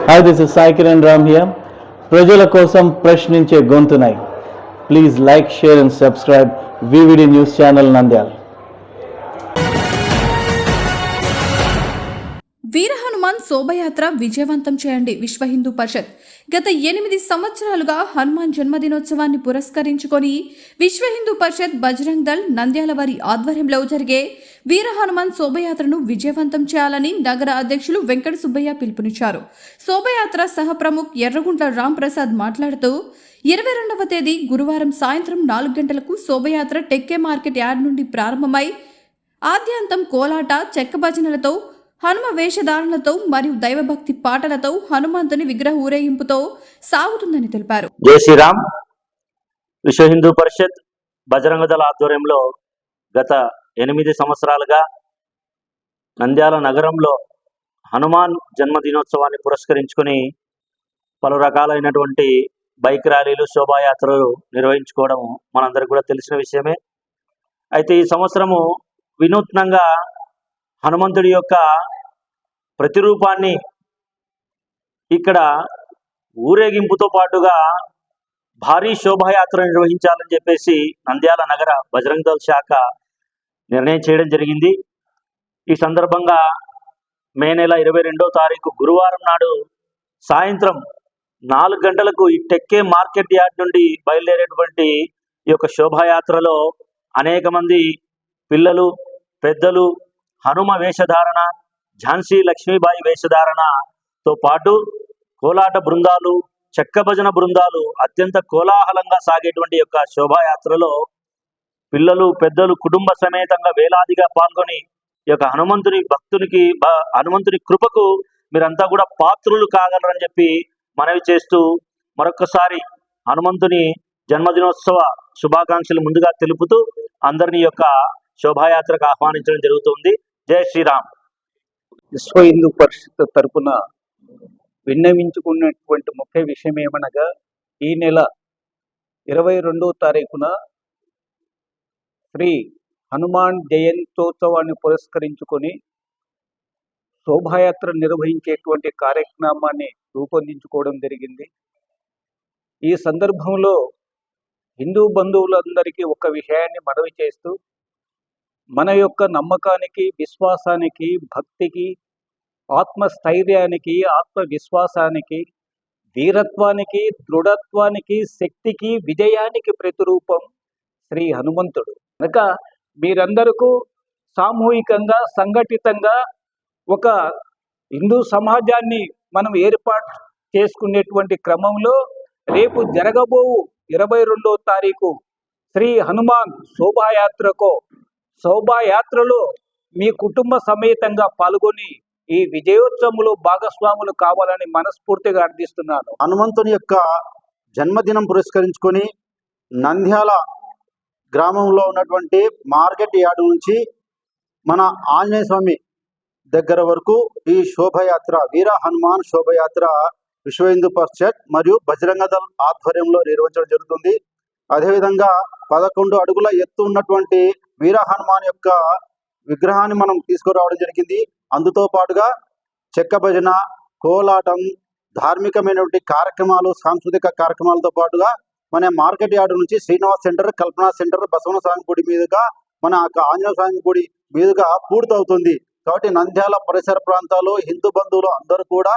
Hi, this is Sai Kiran Ram here. ప్రజల కోసం ప్రశ్నించే గొంతునై please like, share and subscribe VVD news channel Nandyal. వీర హనుమాన్ శోభయాత్ర విజయవంతం చేయండి. విశ్వ హిందూ పరిషత్ గత 8 సంవత్సరాలుగా హనుమాన్ జన్మదినోత్సవాన్ని పురస్కరించుకొని విశ్వ హిందూ పరిషత్ బజరంగ్ దళ్ నంద్యాల వారి ఆధ్వర్యంలో జరిగే వీర హనుమాన్ శోభయాత్రను విజయవంతం చేయాలని నగర అధ్యక్షులు వెంకట సుబ్బయ్య పిలుపునిచ్చారు. శోభయాత్ర సహ ప్రముఖ్ ఎర్రగుంట్ల రామ్ ప్రసాద్ మాట్లాడుతూ 22వ తేదీ గురువారం సాయంత్రం 4 గంటలకు శోభయాత్ర టెక్కే మార్కెట్ యార్డ్ నుండి ప్రారంభమై ఆద్యాంతం కోలాట, చెక్క భజనలతో, హనుమ వేషధారణలతో మరియు దైవభక్తి పాటలతో హనుమంతుని విగ్రహ ఊరేగింపుతో సాగుతుందని తెలిపారు. జై శ్రీరామ్. విశ్వ హిందూ పరిషత్ బజరంగ దళ ఆధ్వర్యంలో గత 8 సంవత్సరాలుగా నంద్యాల నగరంలో హనుమాన్ జన్మదినోత్సవాన్ని పురస్కరించుకొని పలు రకాలైనటువంటి బైక్ ర్యాలీలు, శోభాయాత్రలు నిర్వహించుకోవడం మనందరికీ కూడా తెలిసిన విషయమే. అయితే ఈ సంవత్సరము వినూత్నంగా హనుమంతుడి యొక్క ప్రతిరూపాన్ని ఇక్కడ ఊరేగింపుతో పాటుగా భారీ శోభాయాత్ర నిర్వహించాలని చెప్పేసి నంద్యాల నగర బజరంగ్ దళ్ శాఖ నిర్ణయం చేయడం జరిగింది. ఈ సందర్భంగా మే నెల 22వ తారీఖు గురువారం నాడు సాయంత్రం 4 గంటలకు ఈ టెక్కే మార్కెట్ యార్డ్ నుండి బయలుదేరేటువంటి ఈ యొక్క శోభాయాత్రలో అనేక మంది పిల్లలు, పెద్దలు హనుమ వేషధారణ, ఝాన్సీ లక్ష్మీబాయి వేషధారణతో పాటు కోలాట బృందాలు, చెక్క భజన బృందాలు అత్యంత కోలాహలంగా సాగేటువంటి యొక్క శోభాయాత్రలో పిల్లలు, పెద్దలు కుటుంబ సమేతంగా వేలాదిగా పాల్గొని ఈ యొక్క హనుమంతుని కృపకు మీరంతా కూడా పాత్రులు కాగలరని చెప్పి మనవి చేస్తూ మరొకసారి హనుమంతుని జన్మదినోత్సవ శుభాకాంక్షలు ముందుగా తెలుపుతూ అందరినీ యొక్క శోభాయాత్రకు ఆహ్వానించడం జరుగుతుంది. జై శ్రీరామ్. విశ్వ హిందూ పరిషత్ తరపున విన్నవించుకున్నటువంటి ముఖ్య విషయం ఏమనగా, ఈ నెల 22వ తారీఖున శ్రీ హనుమాన్ జయంతోత్సవాన్ని పురస్కరించుకొని శోభాయాత్ర నిర్వహించేటువంటి కార్యక్రమాన్ని రూపొందించుకోవడం జరిగింది. ఈ సందర్భంలో హిందూ బంధువులందరికీ ఒక విషయాన్ని మనవి చేస్తూ, మన యొక్క నమ్మకానికి, విశ్వాసానికి, భక్తికి, ఆత్మస్థైర్యానికి, ఆత్మవిశ్వాసానికి, వీరత్వానికి, దృఢత్వానికి, శక్తికి, విజయానికి ప్రతిరూపం శ్రీ హనుమంతుడు. కనుక మీరందరూ సామూహికంగా, సంఘటితంగా ఒక హిందూ సమాజాన్ని మనం ఏర్పాటు చేసుకునేటువంటి క్రమంలో రేపు జరగబోవు 22వ తారీఖు శ్రీ హనుమాన్ శోభాయాత్రలో మీ కుటుంబ సమేతంగా పాల్గొని ఈ విజయోత్సవంలో భాగస్వాములు కావాలని మనస్ఫూర్తిగా అర్థిస్తున్నాను. హనుమంతుని యొక్క జన్మదినం పురస్కరించుకొని నంద్యాల గ్రామంలో ఉన్నటువంటి మార్కెట్ యార్డు నుంచి మన ఆంజనేయ స్వామి దగ్గర వరకు ఈ శోభయాత్ర, వీర హనుమాన్ శోభయాత్ర విశ్వ హిందూ పరిషత్ మరియు బజరంగ దళ్ ఆధ్వర్యంలో నిర్వహించడం జరుగుతుంది. అదేవిధంగా 11 అడుగుల ఎత్తు ఉన్నటువంటి వీర హనుమాన్ యొక్క విగ్రహాన్ని మనం తీసుకురావడం జరిగింది. అందుతో పాటుగా చెక్క భజన, కోలాటం, ధార్మికమైనటువంటి కార్యక్రమాలు, సాంస్కృతిక కార్యక్రమాలతో పాటుగా మన మార్కెట్ యార్డు నుంచి శ్రీనివాస్ సెంటర్, కల్పనా సెంటర్, బసవన స్వామి గుడి మీదుగా మన ఆంజనేయ స్వామి గుడి మీదుగా పూర్తవుతుంది. కాబట్టి నంద్యాల పరిసర ప్రాంతాల్లో హిందూ బంధువులు అందరూ కూడా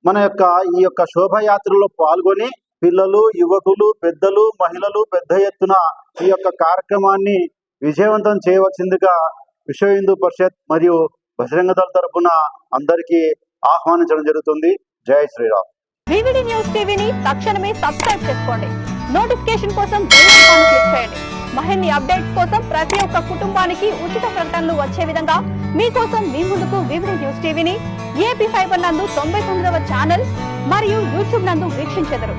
మన యొక్క ఈ యొక్క శోభాయాత్రలో పాల్గొని పిల్లలు, యువకులు, పెద్దలు, మహిళలు పెద్ద ఎత్తున ఈ యొక్క కార్యక్రమాన్ని విజయవంతం చేయవలసిందిగా విశ్వ హిందూ పరిషత్ మరియు బజరంగ దళ్ తరపున అందరికీ ఆహ్వానించడం జరుగుతుంది. జై శ్రీరామ్. వివిడి న్యూస్ టీవీని తక్షణమే సబ్స్క్రైబ్ చేసుకోండి. నోటిఫికేషన్ కోసం బెల్ ఐకాన్ క్లిక్ చేయండి. మరిన్ని అప్డేట్స్ కోసం ప్రతి ఒక్క కుటుంబానికి ఉచిత ప్రకటనలు వచ్చే విధంగా మీకోసం మీ ముందుకు వివిడి న్యూస్ టీవీని ఏపీ ఫైబర్ నందు 99వ ఛానల్ మరియు యూట్యూబ్ నందు వీక్షించెదరు.